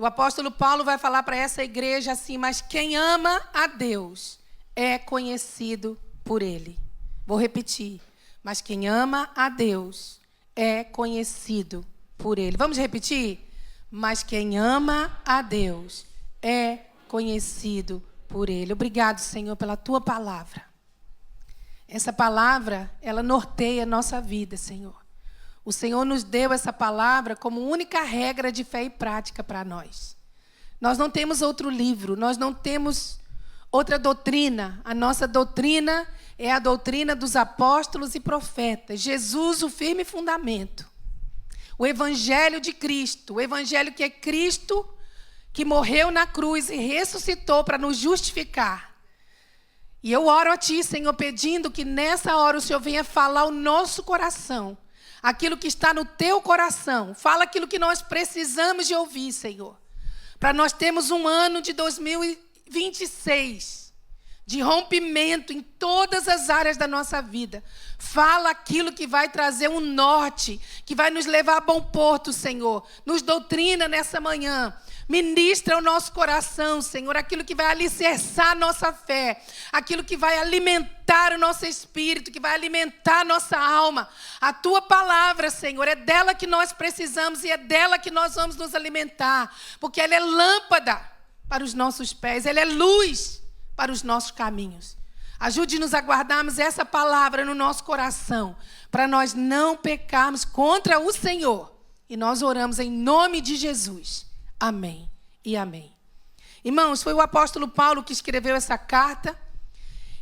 O apóstolo Paulo vai falar para essa igreja assim: mas quem ama a Deus é conhecido por Ele. Vou repetir. Mas quem ama a Deus é conhecido por Ele. Vamos repetir? Mas quem ama a Deus é conhecido por Ele. Obrigado, Senhor, pela Tua palavra. Essa palavra, ela norteia a nossa vida, Senhor. O Senhor nos deu essa palavra como única regra de fé e prática para nós. Nós não temos outro livro, nós não temos outra doutrina. A nossa doutrina é a doutrina dos apóstolos e profetas. Jesus, o firme fundamento. O Evangelho de Cristo, o Evangelho que é Cristo, que morreu na cruz e ressuscitou para nos justificar. E eu oro a Ti, Senhor, pedindo que nessa hora o Senhor venha falar o nosso coração. Aquilo que está no Teu coração. Fala aquilo que nós precisamos de ouvir, Senhor. Para nós termos um ano de 2026, de rompimento em todas as áreas da nossa vida. Fala aquilo que vai trazer um norte, que vai nos levar a bom porto, Senhor. Nos doutrina nessa manhã. Ministra o nosso coração, Senhor, aquilo que vai alicerçar a nossa fé, aquilo que vai alimentar o nosso espírito, que vai alimentar a nossa alma. A Tua palavra, Senhor, é dela que nós precisamos e é dela que nós vamos nos alimentar, porque ela é lâmpada para os nossos pés, ela é luz para os nossos caminhos. Ajude-nos a guardarmos essa palavra no nosso coração, para nós não pecarmos contra o Senhor. E nós oramos em nome de Jesus. Amém e amém. Irmãos, foi o apóstolo Paulo que escreveu essa carta.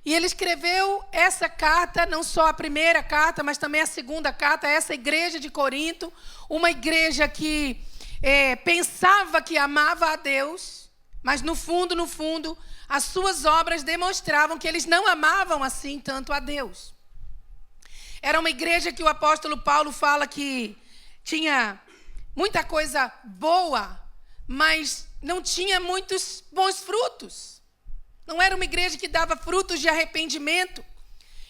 E ele escreveu essa carta, não só a primeira carta, mas também a segunda carta, a essa igreja de Corinto. Uma igreja que pensava que amava a Deus, mas no fundo, as suas obras demonstravam que eles não amavam assim tanto a Deus. Era uma igreja que o apóstolo Paulo fala que tinha muita coisa boa, mas não tinha muitos bons frutos. Não era uma igreja que dava frutos de arrependimento.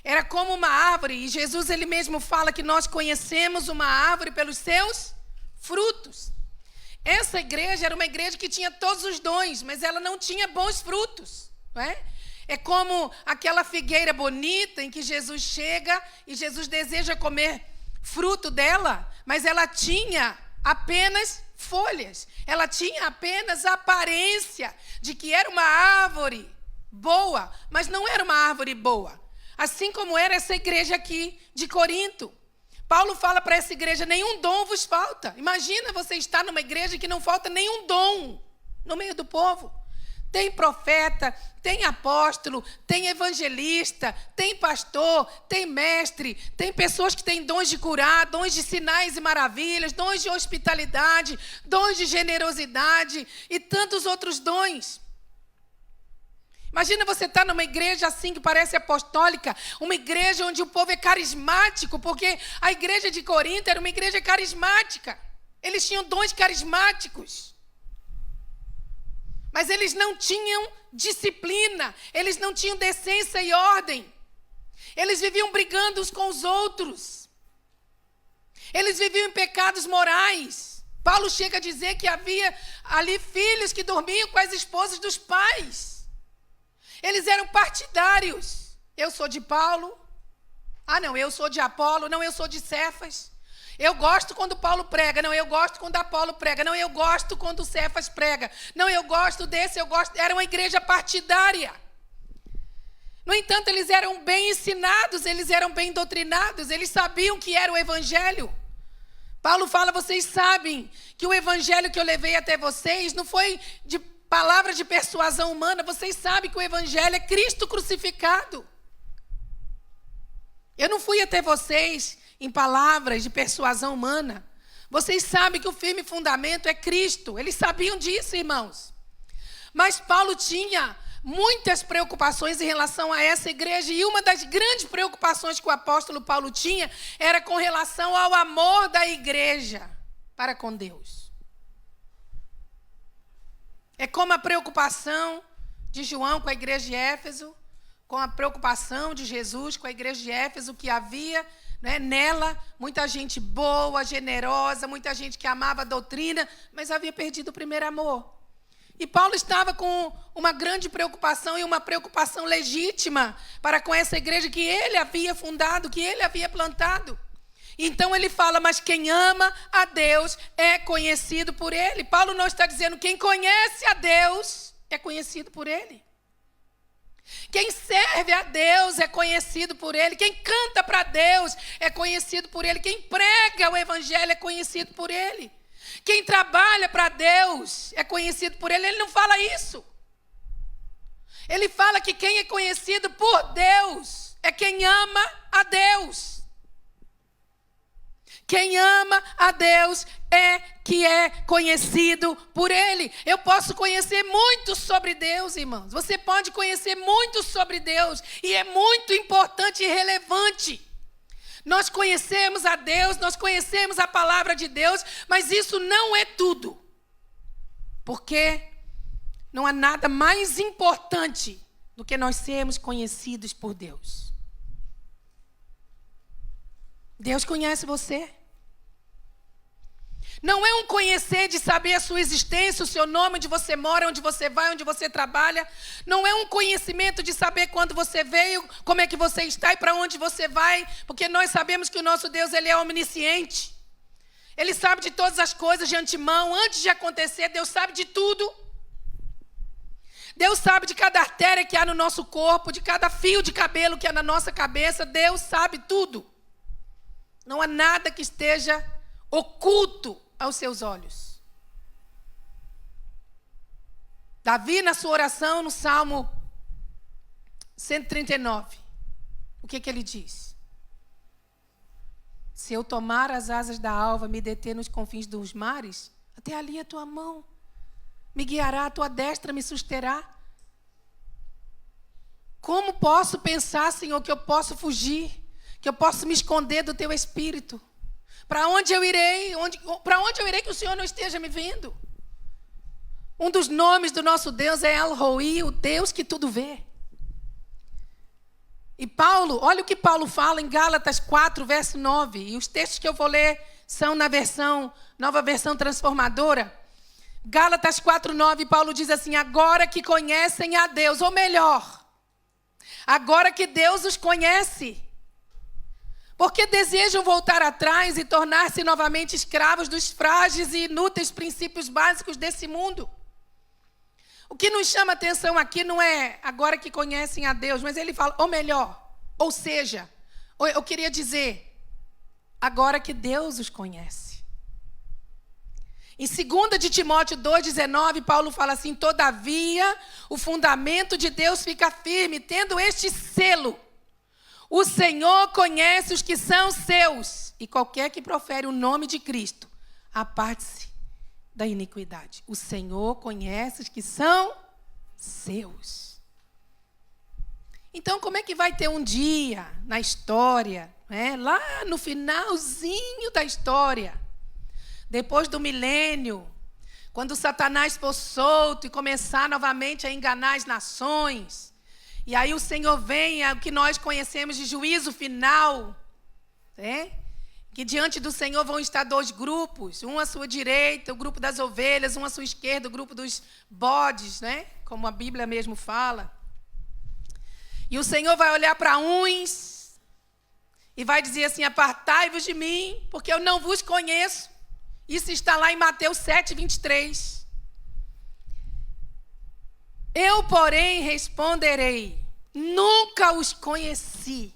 Era como uma árvore. E Jesus, ele mesmo fala que nós conhecemos uma árvore pelos seus frutos. Essa igreja era uma igreja que tinha todos os dons, mas ela não tinha bons frutos. Não é? É como aquela figueira bonita em que Jesus chega e Jesus deseja comer fruto dela, mas ela tinha apenas folhas. Ela tinha apenas a aparência de que era uma árvore boa, mas não era uma árvore boa. Assim como era essa igreja aqui de Corinto. Paulo fala para essa igreja: nenhum dom vos falta. Imagina você estar numa igreja que não falta nenhum dom no meio do povo. Tem profeta, tem apóstolo, tem evangelista, tem pastor, tem mestre, tem pessoas que têm dons de curar, dons de sinais e maravilhas, dons de hospitalidade, dons de generosidade e tantos outros dons. Imagina você estar numa igreja assim que parece apostólica, uma igreja onde o povo é carismático, porque a igreja de Corinto era uma igreja carismática. Eles tinham dons carismáticos. Mas eles não tinham disciplina, eles não tinham decência e ordem. Eles viviam brigando uns com os outros. Eles viviam em pecados morais. Paulo chega a dizer que havia ali filhos que dormiam com as esposas dos pais. Eles eram partidários. Eu sou de Paulo. Ah, não, eu sou de Apolo. Não, eu sou de Cefas. Eu gosto quando Paulo prega. Não, eu gosto quando Apolo prega. Não, eu gosto quando Cefas prega. Não, eu gosto desse, eu gosto... Era uma igreja partidária. No entanto, eles eram bem ensinados, eles eram bem doutrinados, eles sabiam que era o evangelho. Paulo fala: vocês sabem que o evangelho que eu levei até vocês não foi de palavra de persuasão humana. Vocês sabem que o evangelho é Cristo crucificado. Eu não fui até vocês em palavras de persuasão humana. Vocês sabem que o firme fundamento é Cristo. Eles sabiam disso, irmãos. Mas Paulo tinha muitas preocupações em relação a essa igreja. E uma das grandes preocupações que o apóstolo Paulo tinha era com relação ao amor da igreja para com Deus. É como a preocupação de João com a igreja de Éfeso, com a preocupação de Jesus, com a igreja de Éfeso, que havia, né, nela muita gente boa, generosa, muita gente que amava a doutrina, mas havia perdido o primeiro amor. E Paulo estava com uma grande preocupação e uma preocupação legítima para com essa igreja que ele havia fundado, que ele havia plantado. Então ele fala, mas quem ama a Deus é conhecido por ele. Paulo não está dizendo quem conhece a Deus é conhecido por ele. Quem serve a Deus é conhecido por ele. Quem canta para Deus é conhecido por ele. Quem prega o evangelho é conhecido por ele. Quem trabalha para Deus é conhecido por ele. Ele não fala isso. Ele fala que quem é conhecido por Deus é quem ama a Deus. Quem ama a Deus é conhecido por ele. Eu posso conhecer muito sobre Deus, irmãos. Você pode conhecer muito sobre Deus. E é muito importante e relevante. Nós conhecemos a Deus, nós conhecemos a palavra de Deus, mas isso não é tudo. Porque não há nada mais importante do que nós sermos conhecidos por Deus. Deus conhece você. Não é um conhecer de saber a sua existência, o seu nome, onde você mora, onde você vai, onde você trabalha. Não é um conhecimento de saber quando você veio, como é que você está e para onde você vai. Porque nós sabemos que o nosso Deus, ele é onisciente. Ele sabe de todas as coisas de antemão, antes de acontecer, Deus sabe de tudo. Deus sabe de cada artéria que há no nosso corpo, de cada fio de cabelo que há na nossa cabeça. Deus sabe tudo. Não há nada que esteja oculto aos seus olhos. Davi, na sua oração, no Salmo 139, o que ele diz? Se eu tomar as asas da alva, me deter nos confins dos mares, até ali a tua mão me guiará, a tua destra me susterá. Como posso pensar, Senhor, que eu posso fugir, que eu posso me esconder do teu Espírito? Para onde eu irei? Para onde eu irei que o Senhor não esteja me vendo? Um dos nomes do nosso Deus é El-Roi, o Deus que tudo vê. E Paulo, olha o que Paulo fala em Gálatas 4, verso 9. E os textos que eu vou ler são na nova versão transformadora. Gálatas 4, 9, Paulo diz assim, agora que conhecem a Deus, ou melhor, agora que Deus os conhece, porque desejam voltar atrás e tornar-se novamente escravos dos frágeis e inúteis princípios básicos desse mundo. O que nos chama a atenção aqui não é agora que conhecem a Deus, mas ele fala, ou melhor, ou seja, eu queria dizer, agora que Deus os conhece. Em 2 de Timóteo 2,19, Paulo fala assim, todavia, o fundamento de Deus fica firme, tendo este selo. O Senhor conhece os que são seus, e qualquer que profere o nome de Cristo, aparte-se da iniquidade. O Senhor conhece os que são seus. Então, como é que vai ter um dia na história, né, lá no finalzinho da história, depois do milênio, quando Satanás for solto e começar novamente a enganar as nações, e aí o Senhor vem, o que nós conhecemos de juízo final, né? Que diante do Senhor vão estar dois grupos, um à sua direita, o grupo das ovelhas, um à sua esquerda, o grupo dos bodes, né? Como a Bíblia mesmo fala. E o Senhor vai olhar para uns e vai dizer assim, apartai-vos de mim, porque eu não vos conheço. Isso está lá em Mateus 7, 23. Eu, porém, responderei, nunca os conheci.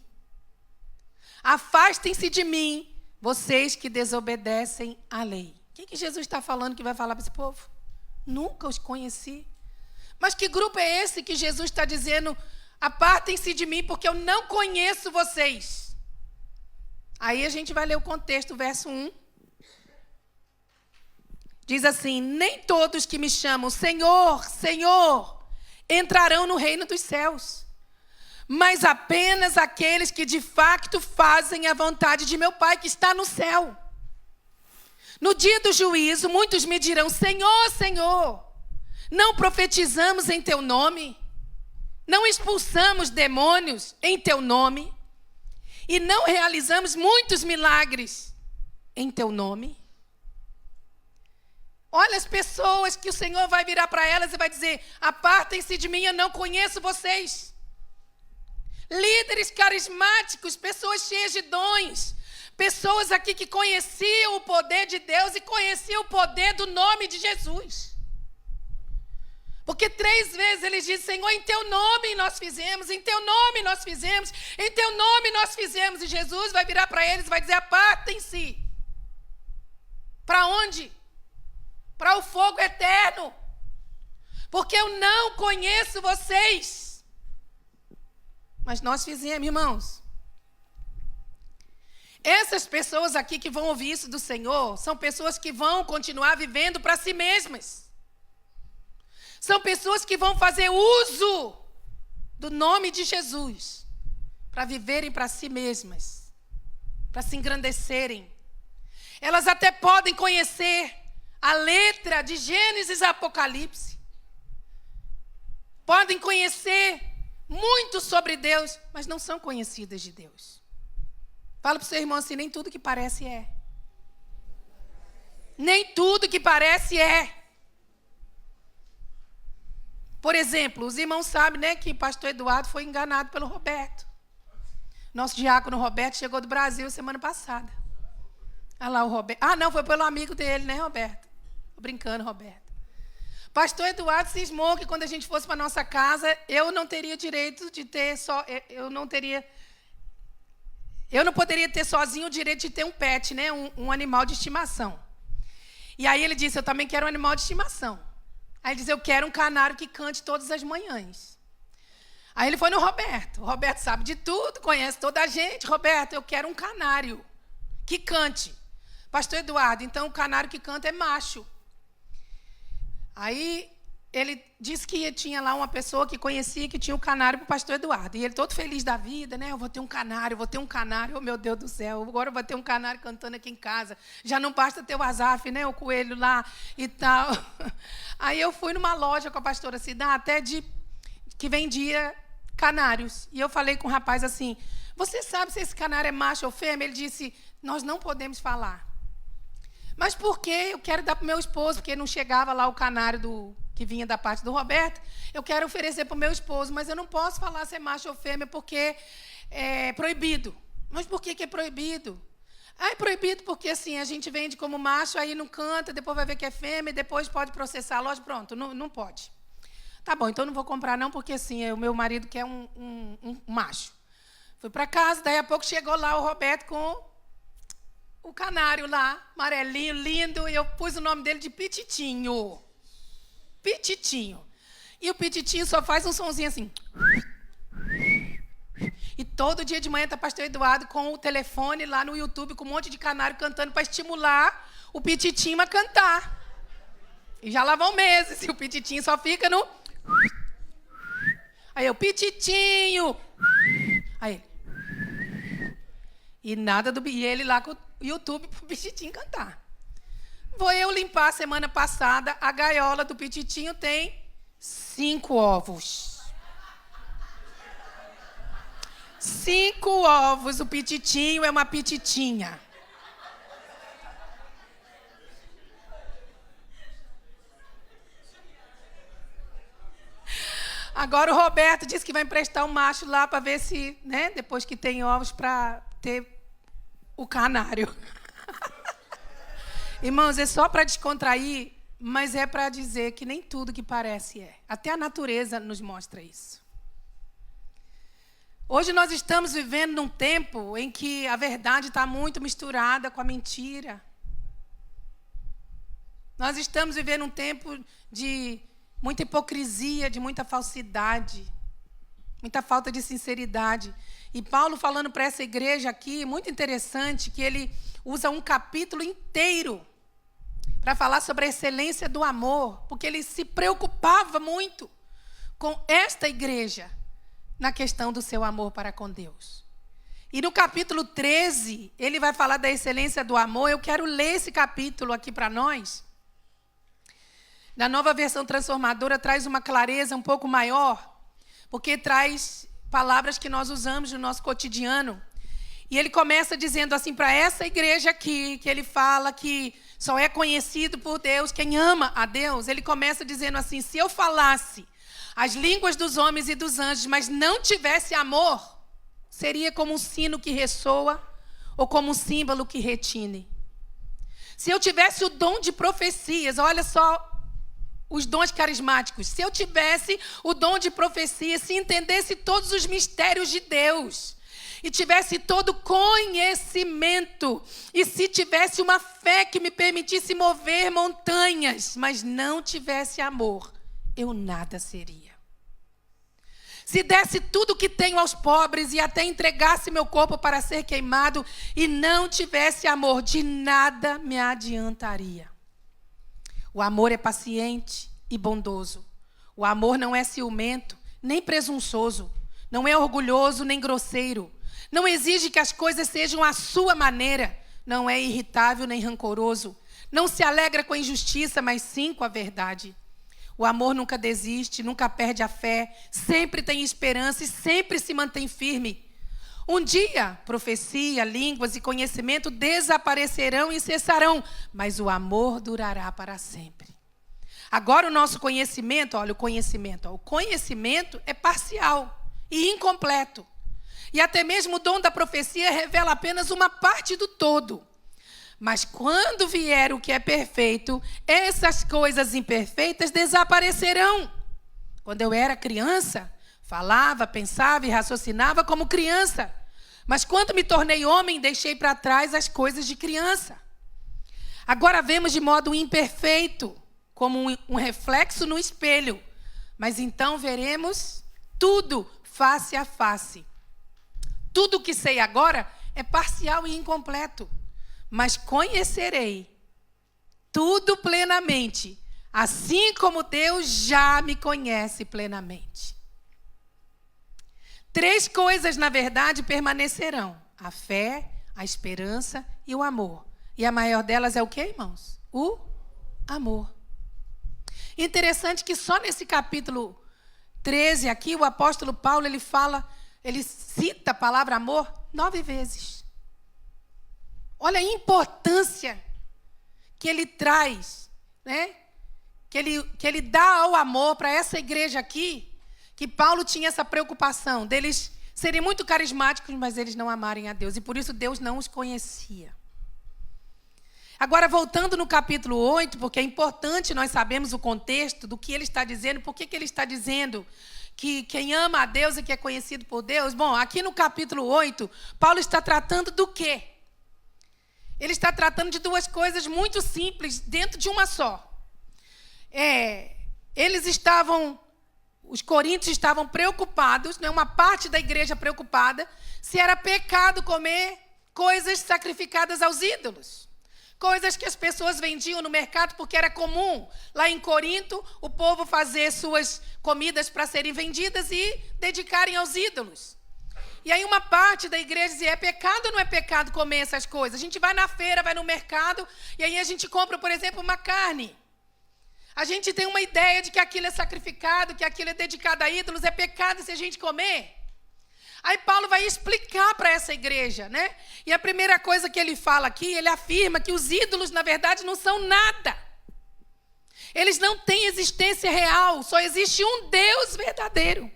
Afastem-se de mim, vocês que desobedecem à lei. O que Jesus está falando que vai falar para esse povo? Nunca os conheci. Mas que grupo é esse que Jesus está dizendo, apartem-se de mim, porque eu não conheço vocês? Aí a gente vai ler o contexto, verso 1. Diz assim, nem todos que me chamam Senhor, Senhor, entrarão no reino dos céus, mas apenas aqueles que de fato fazem a vontade de meu Pai que está no céu. No dia do juízo, muitos me dirão, Senhor, Senhor, não profetizamos em teu nome? não expulsamos demônios em teu nome e não realizamos muitos milagres em teu nome? Olha as pessoas que o Senhor vai virar para elas e vai dizer: apartem-se de mim, eu não conheço vocês. Líderes carismáticos, pessoas cheias de dons, pessoas aqui que conheciam o poder de Deus e conheciam o poder do nome de Jesus. Porque 3 vezes eles dizem: Senhor, em teu nome nós fizemos, em teu nome nós fizemos, em teu nome nós fizemos. E Jesus vai virar para eles e vai dizer: apartem-se. Para onde? Para o fogo eterno. Porque eu não conheço vocês. Mas nós fizemos, irmãos. Essas pessoas aqui que vão ouvir isso do Senhor são pessoas que vão continuar vivendo para si mesmas. São pessoas que vão fazer uso do nome de Jesus para viverem para si mesmas, para se engrandecerem. Elas até podem conhecer a letra de Gênesis a Apocalipse. Podem conhecer muito sobre Deus, mas não são conhecidas de Deus. Fala para o seu irmão assim: nem tudo que parece é. Nem tudo que parece é. Por exemplo, os irmãos sabem, né, que o pastor Eduardo foi enganado pelo Roberto. Nosso diácono Roberto chegou do Brasil semana passada. Olha lá o Roberto. Ah, não, foi pelo amigo dele, né, Roberto? Tô brincando, Roberto. Pastor Eduardo cismou que quando a gente fosse para nossa casa, eu não teria direito de ter só... Eu não poderia ter sozinho o direito de ter um pet, né, um animal de estimação. E aí ele disse: eu também quero um animal de estimação. Aí ele disse: eu quero um canário que cante todas as manhãs. Aí ele foi no Roberto. O Roberto sabe de tudo, conhece toda a gente. Roberto, eu quero um canário que cante. Pastor Eduardo, então o canário que canta é macho. Aí ele disse que tinha lá uma pessoa que conhecia que tinha um canário para o pastor Eduardo. E ele todo feliz da vida, né? Eu vou ter um canário, vou ter um canário. Oh, meu Deus do céu, agora eu vou ter um canário cantando aqui em casa. Já não basta ter o Azaf, né? O coelho lá e tal. Aí eu fui numa loja com a pastora Cidá, que vendia canários. E eu falei com o rapaz assim: você sabe se esse canário é macho ou fêmea? Ele disse: nós não podemos falar. Mas por quê? Eu quero dar para o meu esposo, porque não chegava lá o canário que vinha da parte do Roberto. Eu quero oferecer para o meu esposo, mas eu não posso falar se é macho ou fêmea, porque é proibido. Mas por que é proibido? É proibido porque assim, a gente vende como macho, aí não canta, depois vai ver que é fêmea, depois pode processar a loja, pronto, não pode. Tá bom, então não vou comprar não, porque assim, o meu marido quer um macho. Fui para casa, daí a pouco chegou lá o Roberto com o canário lá, amarelinho, lindo, e eu pus o nome dele de Pititinho. Pititinho. E o Pititinho só faz um sonzinho assim. E todo dia de manhã está o pastor Eduardo com o telefone lá no YouTube, com um monte de canário cantando para estimular o Pititinho a cantar. E já lá vão meses, e o Pititinho só fica no... Aí eu: Pititinho. Aí ele... E ele lá com o YouTube para o Pititinho cantar. Vou eu limpar semana passada, a gaiola do Pititinho tem 5 ovos. 5 ovos, o Pititinho é uma pititinha. Agora o Roberto disse que vai emprestar um macho lá para ver se, né, depois que tem ovos, para ter o canário. Irmãos, é só para descontrair, mas é para dizer que nem tudo que parece é. Até a natureza nos mostra isso. Hoje nós estamos vivendo num tempo em que a verdade está muito misturada com a mentira. Nós estamos vivendo um tempo de muita hipocrisia, de muita falsidade, muita falta de sinceridade. E Paulo, falando para essa igreja aqui, muito interessante, que ele usa um capítulo inteiro para falar sobre a excelência do amor, porque ele se preocupava muito com esta igreja na questão do seu amor para com Deus. E no capítulo 13, ele vai falar da excelência do amor. Eu quero ler esse capítulo aqui para nós. Na Nova Versão Transformadora traz uma clareza um pouco maior, porque traz palavras que nós usamos no nosso cotidiano. E ele começa dizendo assim para essa igreja aqui, que ele fala que só é conhecido por Deus quem ama a Deus. Ele começa dizendo assim: se eu falasse as línguas dos homens e dos anjos, mas não tivesse amor, seria como um sino que ressoa ou como um símbolo que retine. Se eu tivesse o dom de profecias, olha só os dons carismáticos. Se eu tivesse o dom de profecia, se entendesse todos os mistérios de Deus, e tivesse todo conhecimento, e se tivesse uma fé que me permitisse mover montanhas, mas não tivesse amor, eu nada seria. Se desse tudo o que tenho aos pobres e até entregasse meu corpo para ser queimado e não tivesse amor, de nada me adiantaria. O amor é paciente e bondoso. O amor não é ciumento, nem presunçoso. Não é orgulhoso, nem grosseiro. Não exige que as coisas sejam à sua maneira. Não é irritável, nem rancoroso. Não se alegra com a injustiça, mas sim com a verdade. O amor nunca desiste, nunca perde a fé. Sempre tem esperança e sempre se mantém firme. Um dia, profecia, línguas e conhecimento desaparecerão e cessarão, mas o amor durará para sempre. Agora o nosso conhecimento, olha o conhecimento é parcial e incompleto. E até mesmo o dom da profecia revela apenas uma parte do todo. Mas quando vier o que é perfeito, essas coisas imperfeitas desaparecerão. Quando eu era criança, falava, pensava e raciocinava como criança. Mas quando me tornei homem, deixei para trás as coisas de criança. Agora vemos de modo imperfeito, como um reflexo no espelho. Mas então veremos tudo face a face. Tudo o que sei agora é parcial e incompleto. Mas conhecerei tudo plenamente, assim como Deus já me conhece plenamente. 3 coisas, na verdade, permanecerão: a fé, a esperança e o amor. E a maior delas é o quê, irmãos? O amor. Interessante que só nesse capítulo 13 aqui, o apóstolo Paulo, ele cita a palavra amor 9 vezes. Olha a importância que ele traz, né? Que ele dá ao amor para essa igreja aqui, que Paulo tinha essa preocupação deles serem muito carismáticos, mas eles não amarem a Deus. E por isso Deus não os conhecia. Agora, voltando no capítulo 8, porque é importante nós sabermos o contexto do que ele está dizendo, por que ele está dizendo que quem ama a Deus e que é conhecido por Deus. Bom, aqui no capítulo 8, Paulo está tratando do quê? Ele está tratando de 2 coisas muito simples dentro de uma só. Os coríntios estavam preocupados, né, uma parte da igreja preocupada, se era pecado comer coisas sacrificadas aos ídolos. Coisas que as pessoas vendiam no mercado porque era comum. Lá em Corinto, o povo fazer suas comidas para serem vendidas e dedicarem aos ídolos. E aí uma parte da igreja dizia: é pecado ou não é pecado comer essas coisas? A gente vai na feira, vai no mercado, e aí a gente compra, por exemplo, uma carne. A gente tem uma ideia de que aquilo é sacrificado, que aquilo é dedicado a ídolos, é pecado se a gente comer. Aí Paulo vai explicar para essa igreja, né? E a primeira coisa que ele fala aqui, ele afirma que os ídolos, na verdade, não são nada. Eles não têm existência real, só existe um Deus verdadeiro.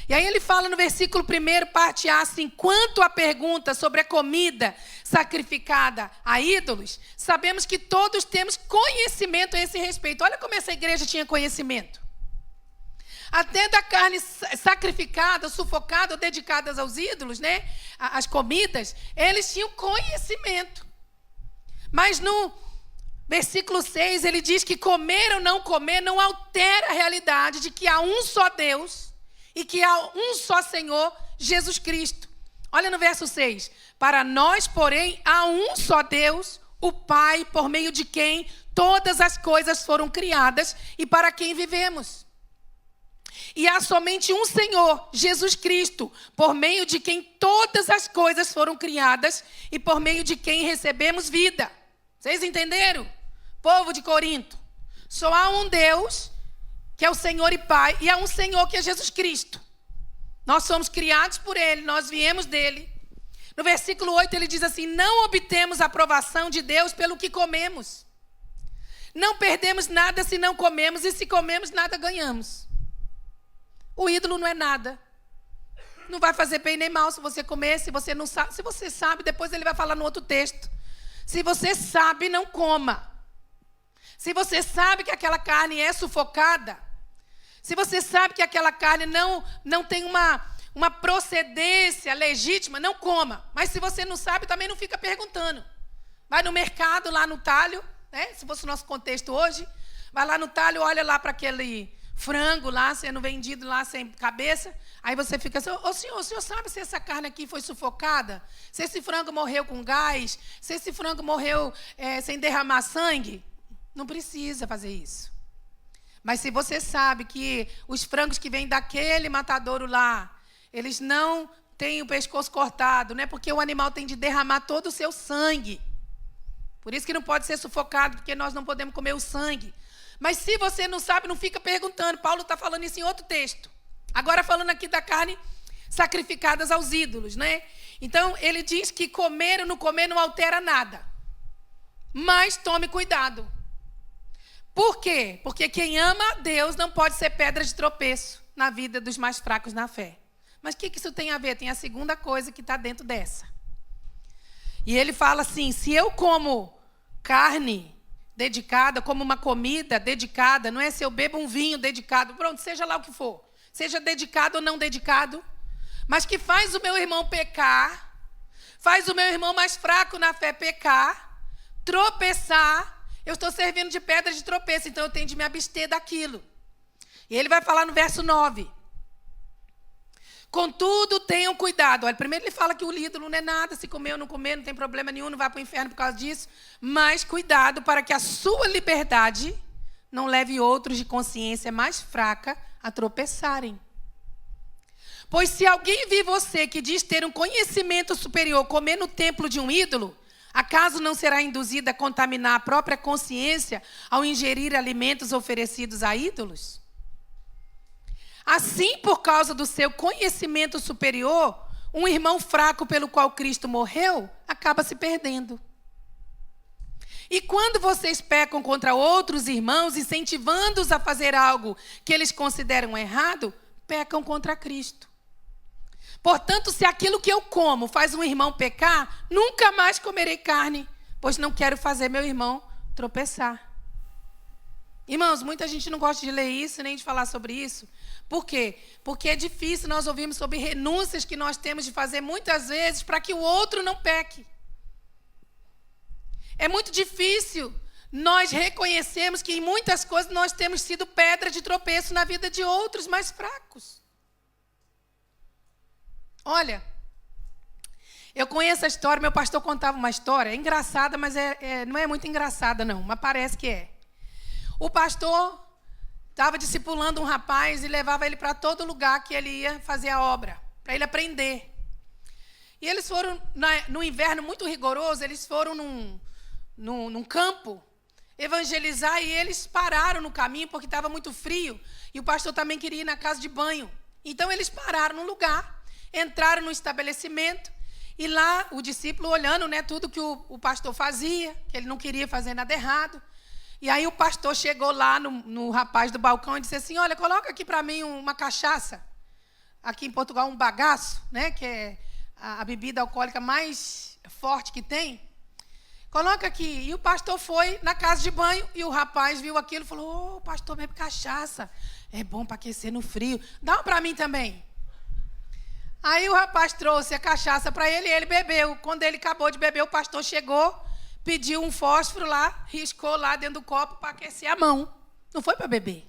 E aí ele fala no versículo 1, parte A, assim: quanto à pergunta sobre a comida sacrificada a ídolos, sabemos que todos temos conhecimento a esse respeito. Olha como essa igreja tinha conhecimento. Até da carne sacrificada, sufocada ou dedicadas aos ídolos, né? As comidas, eles tinham conhecimento. Mas no versículo 6, ele diz que comer ou não comer não altera a realidade de que há um só Deus e que há um só Senhor, Jesus Cristo. Olha no verso 6. Para nós, porém, há um só Deus, o Pai, por meio de quem todas as coisas foram criadas e para quem vivemos. E há somente um Senhor, Jesus Cristo, por meio de quem todas as coisas foram criadas e por meio de quem recebemos vida. Vocês entenderam? Povo de Corinto. Só há um Deus, que é o Senhor e Pai, e há um Senhor que é Jesus Cristo. Nós somos criados por Ele, nós viemos dele. No versículo 8 ele diz assim: não obtemos a aprovação de Deus pelo que comemos. Não perdemos nada se não comemos, e se comemos, nada ganhamos. O ídolo não é nada. Não vai fazer bem nem mal se você comer, se você não sabe. Se você sabe, depois ele vai falar no outro texto. Se você sabe, não coma. Se você sabe que aquela carne é sufocada, se você sabe que aquela carne não tem uma procedência legítima, não coma. Mas se você não sabe, também não fica perguntando. Vai no mercado, lá no talho, né? Se fosse o nosso contexto hoje, vai lá no talho, olha lá para aquele frango lá, sendo vendido lá sem cabeça. Aí você fica assim: o senhor sabe se essa carne aqui foi sufocada? Se esse frango morreu com gás? Se esse frango morreu sem derramar sangue? Não precisa fazer isso. Mas se você sabe que os frangos que vêm daquele matadouro lá, eles não têm o pescoço cortado, não é porque o animal tem de derramar todo o seu sangue. Por isso que não pode ser sufocado, porque nós não podemos comer o sangue. Mas se você não sabe, não fica perguntando. Paulo está falando isso em outro texto. Agora falando aqui da carne sacrificadas aos ídolos, né? Então, ele diz que comer ou não comer não altera nada. Mas tome cuidado. Por quê? Porque quem ama a Deus não pode ser pedra de tropeço na vida dos mais fracos na fé. Mas o que isso tem a ver? Tem a segunda coisa que está dentro dessa. E ele fala assim: se eu como carne dedicada, como uma comida dedicada, não é se eu bebo um vinho dedicado, pronto, seja lá o que for, seja dedicado ou não dedicado, mas que faz o meu irmão pecar, faz o meu irmão mais fraco na fé pecar, tropeçar, eu estou servindo de pedra de tropeço, então eu tenho de me abster daquilo. E ele vai falar no verso 9. Contudo, tenham cuidado. Olha, primeiro ele fala que o ídolo não é nada, se comer ou não comer, não tem problema nenhum, não vai para o inferno por causa disso. Mas cuidado para que a sua liberdade não leve outros de consciência mais fraca a tropeçarem. Pois se alguém vir você que diz ter um conhecimento superior comer no templo de um ídolo, acaso não será induzida a contaminar a própria consciência ao ingerir alimentos oferecidos a ídolos? Assim, por causa do seu conhecimento superior, um irmão fraco pelo qual Cristo morreu, acaba se perdendo. E quando vocês pecam contra outros irmãos, incentivando-os a fazer algo que eles consideram errado, pecam contra Cristo. Portanto, se aquilo que eu como faz um irmão pecar, nunca mais comerei carne, pois não quero fazer meu irmão tropeçar. Irmãos, muita gente não gosta de ler isso, nem de falar sobre isso. Por quê? Porque é difícil nós ouvirmos sobre renúncias que nós temos de fazer muitas vezes para que o outro não peque. É muito difícil nós reconhecermos que em muitas coisas nós temos sido pedra de tropeço na vida de outros mais fracos. Olha, eu conheço a história, meu pastor contava uma história, é engraçada, mas não é muito engraçada não, mas parece que é. O pastor estava discipulando um rapaz e levava ele para todo lugar que ele ia fazer a obra, para ele aprender. E eles foram, no inverno muito rigoroso, eles foram num campo evangelizar e eles pararam no caminho porque estava muito frio. E o pastor também queria ir na casa de banho. Então eles pararam num lugar, entraram no estabelecimento e lá o discípulo olhando, né, tudo que o pastor fazia, que ele não queria fazer nada errado. E aí o pastor chegou lá no rapaz do balcão e disse assim: olha, coloca aqui para mim uma cachaça. Aqui em Portugal, um bagaço, né, que é a bebida alcoólica mais forte que tem. Coloca aqui. E o pastor foi na casa de banho e o rapaz viu aquilo e falou: ô, pastor, bebe cachaça. É bom para aquecer no frio. Dá uma para mim também. Aí o rapaz trouxe a cachaça para ele e ele bebeu. Quando ele acabou de beber, o pastor chegou, pediu um fósforo lá, riscou lá dentro do copo para aquecer a mão. Não foi para beber.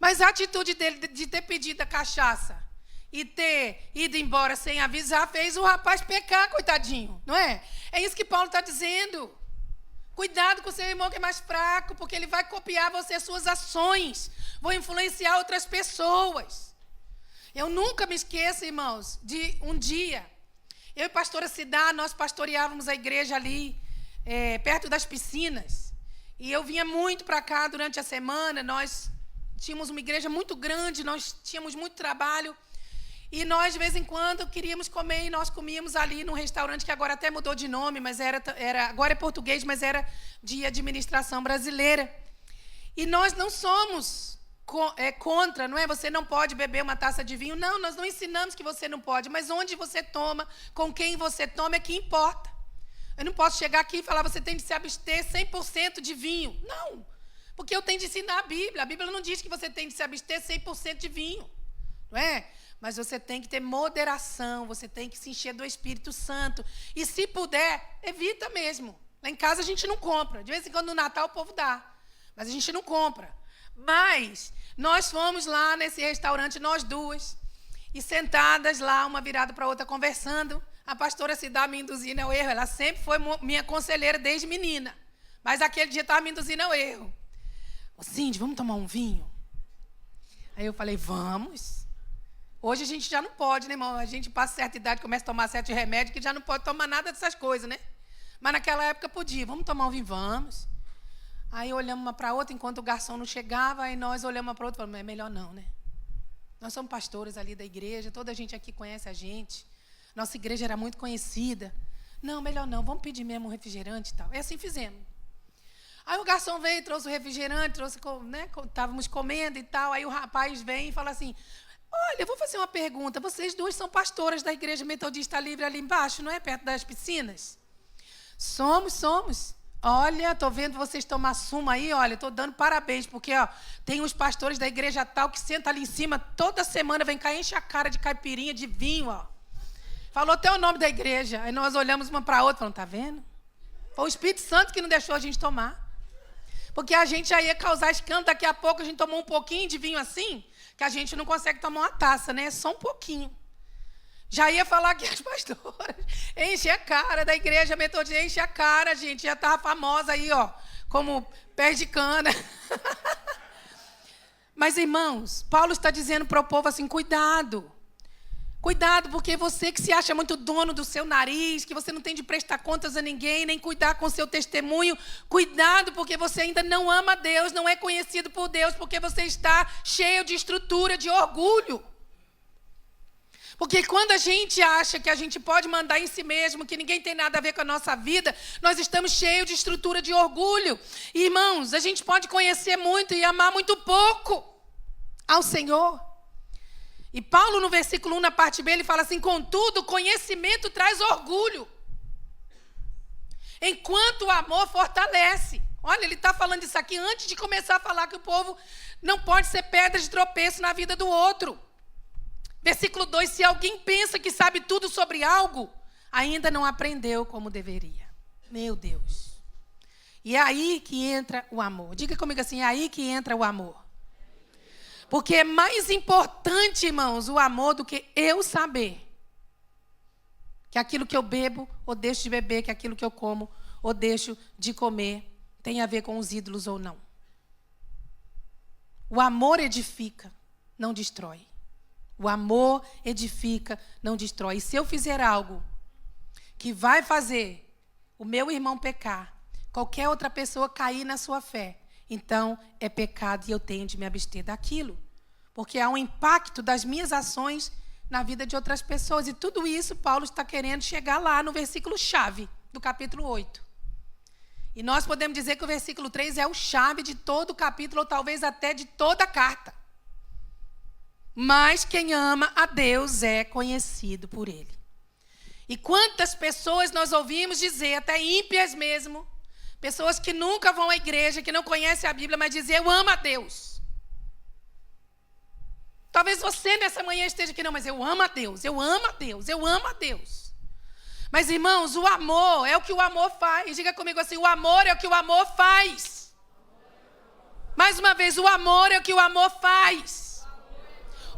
Mas a atitude dele de ter pedido a cachaça e ter ido embora sem avisar fez o rapaz pecar, coitadinho, não é? É isso que Paulo está dizendo. Cuidado com o seu irmão que é mais fraco, porque ele vai copiar você, suas ações, vão influenciar outras pessoas. Eu nunca me esqueço, irmãos, de um dia, eu e a pastora Cidá, nós pastoreávamos a igreja ali, perto das piscinas. E eu vinha muito para cá durante a semana, nós tínhamos uma igreja muito grande, nós tínhamos muito trabalho. E nós, de vez em quando, queríamos comer e nós comíamos ali num restaurante que agora até mudou de nome, mas agora é português, mas era de administração brasileira. E nós não somos contra, não é? Você não pode beber uma taça de vinho. Não, nós não ensinamos que você não pode, mas onde você toma, com quem você toma é que importa. Eu não posso chegar aqui e falar, você tem de se abster 100% de vinho. Não, porque eu tenho de ensinar a Bíblia. A Bíblia não diz que você tem de se abster 100% de vinho, não é? Mas você tem que ter moderação, você tem que se encher do Espírito Santo. E se puder, evita mesmo. Lá em casa a gente não compra. De vez em quando no Natal o povo dá, mas a gente não compra. Mas nós fomos lá nesse restaurante, nós duas, e sentadas lá, uma virada para a outra, conversando. A pastora se dá me induzindo ao erro. Ela sempre foi minha conselheira desde menina. Mas aquele dia estava me induzindo ao erro. Ô, Cindy, vamos tomar um vinho? Aí eu falei, vamos. Hoje a gente já não pode, né, irmão? A gente passa certa idade, começa a tomar certos remédios, que já não pode tomar nada dessas coisas, né? Mas naquela época podia. Vamos tomar um vinho? Vamos. Aí olhamos uma para a outra, enquanto o garçom não chegava, aí nós olhamos uma para a outra e falamos, é melhor não, né? Nós somos pastores ali da igreja, toda a gente aqui conhece a gente. Nossa igreja era muito conhecida. Não, melhor não, vamos pedir mesmo um refrigerante e tal. E assim fizemos. Aí o garçom veio, trouxe o refrigerante, né, estávamos comendo e tal. Aí o rapaz vem e fala assim, olha, eu vou fazer uma pergunta. Vocês duas são pastoras da Igreja Metodista Livre ali embaixo, não é? Perto das piscinas? Somos. Olha, estou vendo vocês tomar sumo aí, olha, estou dando parabéns, porque ó, tem uns pastores da igreja tal que senta ali em cima, toda semana vem cá, enche a cara de caipirinha, de vinho, ó. Falou até o nome da igreja. Aí nós olhamos uma para a outra, falando, tá vendo? Foi o Espírito Santo que não deixou a gente tomar. Porque a gente já ia causar escândalo, daqui a pouco a gente tomou um pouquinho de vinho assim, que a gente não consegue tomar uma taça, né? É só um pouquinho. Já ia falar que as pastoras enchem a cara da igreja metodista, enche a cara, gente. Já estava famosa aí, ó, como pé de cana. Mas, irmãos, Paulo está dizendo para o povo assim, cuidado. Cuidado, porque você que se acha muito dono do seu nariz, que você não tem de prestar contas a ninguém, nem cuidar com o seu testemunho, cuidado, porque você ainda não ama Deus, não é conhecido por Deus, porque você está cheio de estrutura, de orgulho. Porque quando a gente acha que a gente pode mandar em si mesmo, que ninguém tem nada a ver com a nossa vida, nós estamos cheios de estrutura de orgulho. E, irmãos, a gente pode conhecer muito e amar muito pouco ao Senhor. E Paulo, no versículo 1, na parte B, ele fala assim, contudo, conhecimento traz orgulho, enquanto o amor fortalece. Olha, ele está falando isso aqui antes de começar a falar que o povo não pode ser pedra de tropeço na vida do outro. Versículo 2, se alguém pensa que sabe tudo sobre algo, ainda não aprendeu como deveria. Meu Deus. E é aí que entra o amor. Diga comigo assim, é aí que entra o amor. Porque é mais importante, irmãos, o amor do que eu saber que aquilo que eu bebo ou deixo de beber, que aquilo que eu como ou deixo de comer tem a ver com os ídolos ou não. O amor edifica, não destrói. O amor edifica, não destrói. E se eu fizer algo que vai fazer o meu irmão pecar, qualquer outra pessoa cair na sua fé, então é pecado e eu tenho de me abster daquilo. Porque há um impacto das minhas ações na vida de outras pessoas. E tudo isso Paulo está querendo chegar lá no versículo-chave do capítulo 8. E nós podemos dizer que o versículo 3 é o chave de todo o capítulo, ou talvez até de toda a carta. Mas quem ama a Deus é conhecido por Ele. E quantas pessoas nós ouvimos dizer, até ímpias mesmo, pessoas que nunca vão à igreja, que não conhecem a Bíblia, mas dizer, eu amo a Deus. Talvez você nessa manhã esteja aqui, não, mas eu amo a Deus, eu amo a Deus, eu amo a Deus. Mas, irmãos, o amor é o que o amor faz. Diga comigo assim, o amor é o que o amor faz. Mais uma vez, o amor é o que o amor faz.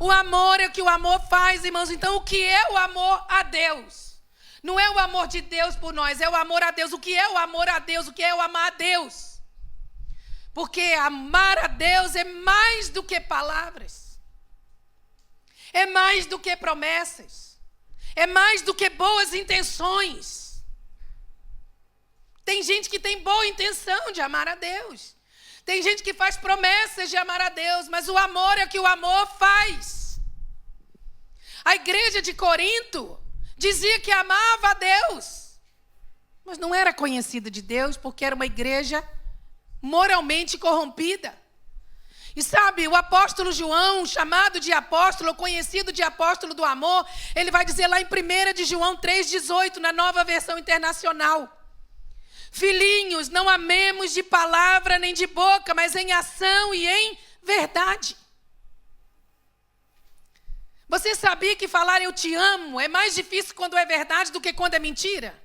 O amor é o que o amor faz, irmãos. Então, o que é o amor a Deus? Não é o amor de Deus por nós, é o amor a Deus. O que é o amor a Deus? O que é o amar a Deus? Porque amar a Deus é mais do que palavras. É mais do que promessas. É mais do que boas intenções. Tem gente que tem boa intenção de amar a Deus. Tem gente que faz promessas de amar a Deus, mas o amor é o que o amor faz. A igreja de Corinto dizia que amava a Deus, mas não era conhecida de Deus porque era uma igreja moralmente corrompida. E sabe, o apóstolo João, chamado de apóstolo, conhecido de apóstolo do amor, ele vai dizer lá em 1 de João 3,18, na Nova Versão Internacional: filhinhos, não amemos de palavra nem de boca, mas em ação e em verdade. Você sabia que falar eu te amo é mais difícil quando é verdade do que quando é mentira?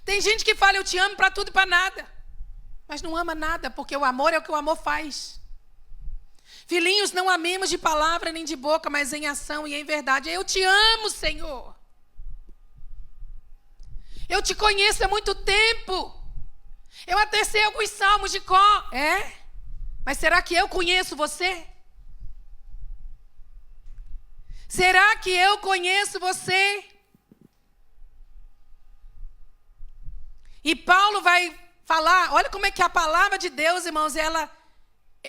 Tem gente que fala eu te amo para tudo e para nada, mas não ama nada, porque o amor é o que o amor faz. Filhinhos, não amemos de palavra nem de boca, mas em ação e em verdade. Eu te amo, Senhor. Eu te conheço há muito tempo. Eu até sei alguns salmos de cor. É? Mas será que eu conheço você? Será que eu conheço você? E Paulo vai falar, olha como é que a palavra de Deus, irmãos, ela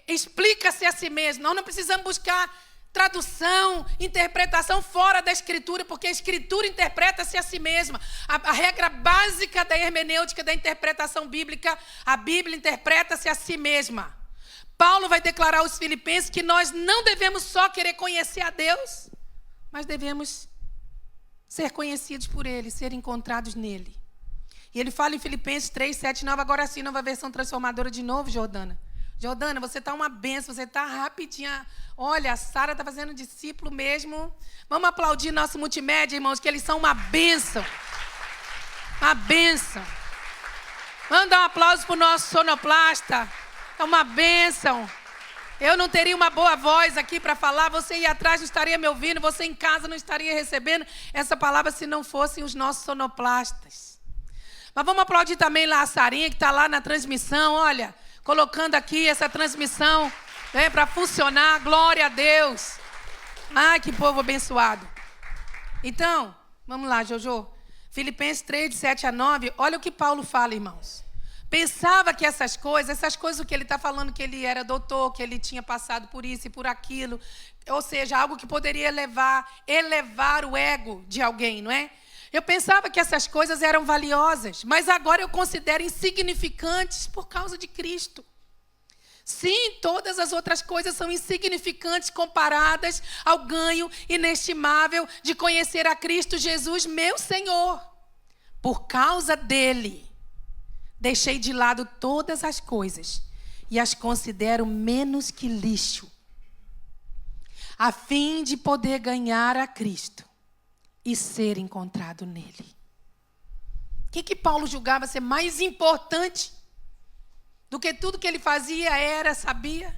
explica-se a si mesmo. Nós não precisamos buscar tradução, interpretação fora da Escritura, porque a Escritura interpreta-se a si mesma. A regra básica da hermenêutica, da interpretação bíblica, a Bíblia interpreta-se a si mesma. Paulo vai declarar aos Filipenses que nós não devemos só querer conhecer a Deus, mas devemos ser conhecidos por Ele, ser encontrados nele. E ele fala em Filipenses 3, 7, 9, agora sim, nova versão transformadora de novo, Jordana. Jordana, você está uma bênção, você está rapidinha. Olha, a Sara está fazendo discípulo mesmo. Vamos aplaudir nosso multimédia, irmãos, que eles são uma bênção. Uma bênção. Vamos dar um aplauso para o nosso sonoplasta. É uma bênção. Eu não teria uma boa voz aqui para falar, você aí atrás não estaria me ouvindo, você em casa não estaria recebendo essa palavra se não fossem os nossos sonoplastas. Mas vamos aplaudir também lá a Sarinha, que está lá na transmissão, olha, colocando aqui essa transmissão, né, para funcionar. Glória a Deus. Ai, que povo abençoado. Então, vamos lá, Jojo. Filipenses 3, de 7 a 9, olha o que Paulo fala, irmãos. Pensava que essas coisas que ele está falando, que ele era doutor, que ele tinha passado por isso e por aquilo, ou seja, algo que poderia elevar o ego de alguém, não é? Eu pensava que essas coisas eram valiosas, mas agora eu considero insignificantes por causa de Cristo. Sim, todas as outras coisas são insignificantes comparadas ao ganho inestimável de conhecer a Cristo Jesus, meu Senhor. Por causa dele, deixei de lado todas as coisas e as considero menos que lixo, a fim de poder ganhar a Cristo e ser encontrado nele. O que Paulo julgava ser mais importante do que tudo que ele fazia, sabia?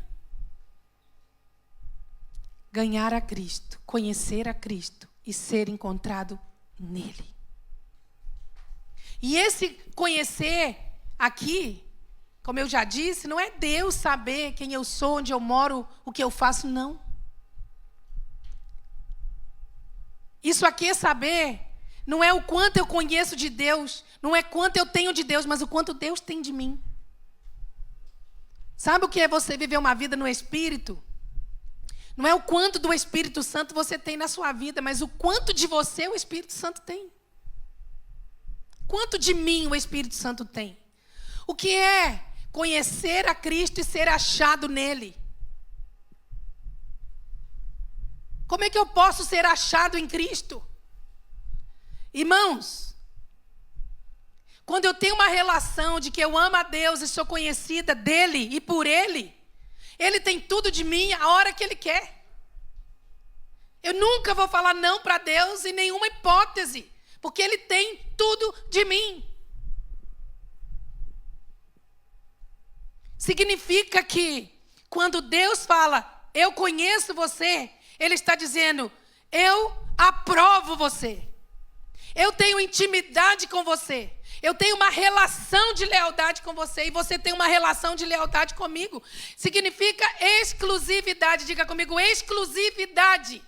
Ganhar a Cristo, conhecer a Cristo e ser encontrado nele. E esse conhecer aqui, como eu já disse, não é Deus saber quem eu sou, onde eu moro, o que eu faço, não. Isso aqui é saber, não é o quanto eu conheço de Deus, não é quanto eu tenho de Deus, mas o quanto Deus tem de mim. Sabe o que é você viver uma vida no Espírito? Não é o quanto do Espírito Santo você tem na sua vida, mas o quanto de você o Espírito Santo tem. Quanto de mim o Espírito Santo tem? O que é conhecer a Cristo e ser achado nele? Como é que eu posso ser achado em Cristo? Irmãos, quando eu tenho uma relação de que eu amo a Deus e sou conhecida dele e por ele, ele tem tudo de mim a hora que ele quer. Eu nunca vou falar não para Deus em nenhuma hipótese, porque ele tem tudo de mim. Significa que quando Deus fala, eu conheço você, ele está dizendo, eu aprovo você. Eu tenho intimidade com você. Eu tenho uma relação de lealdade com você e você tem uma relação de lealdade comigo. Significa exclusividade. Diga comigo, exclusividade.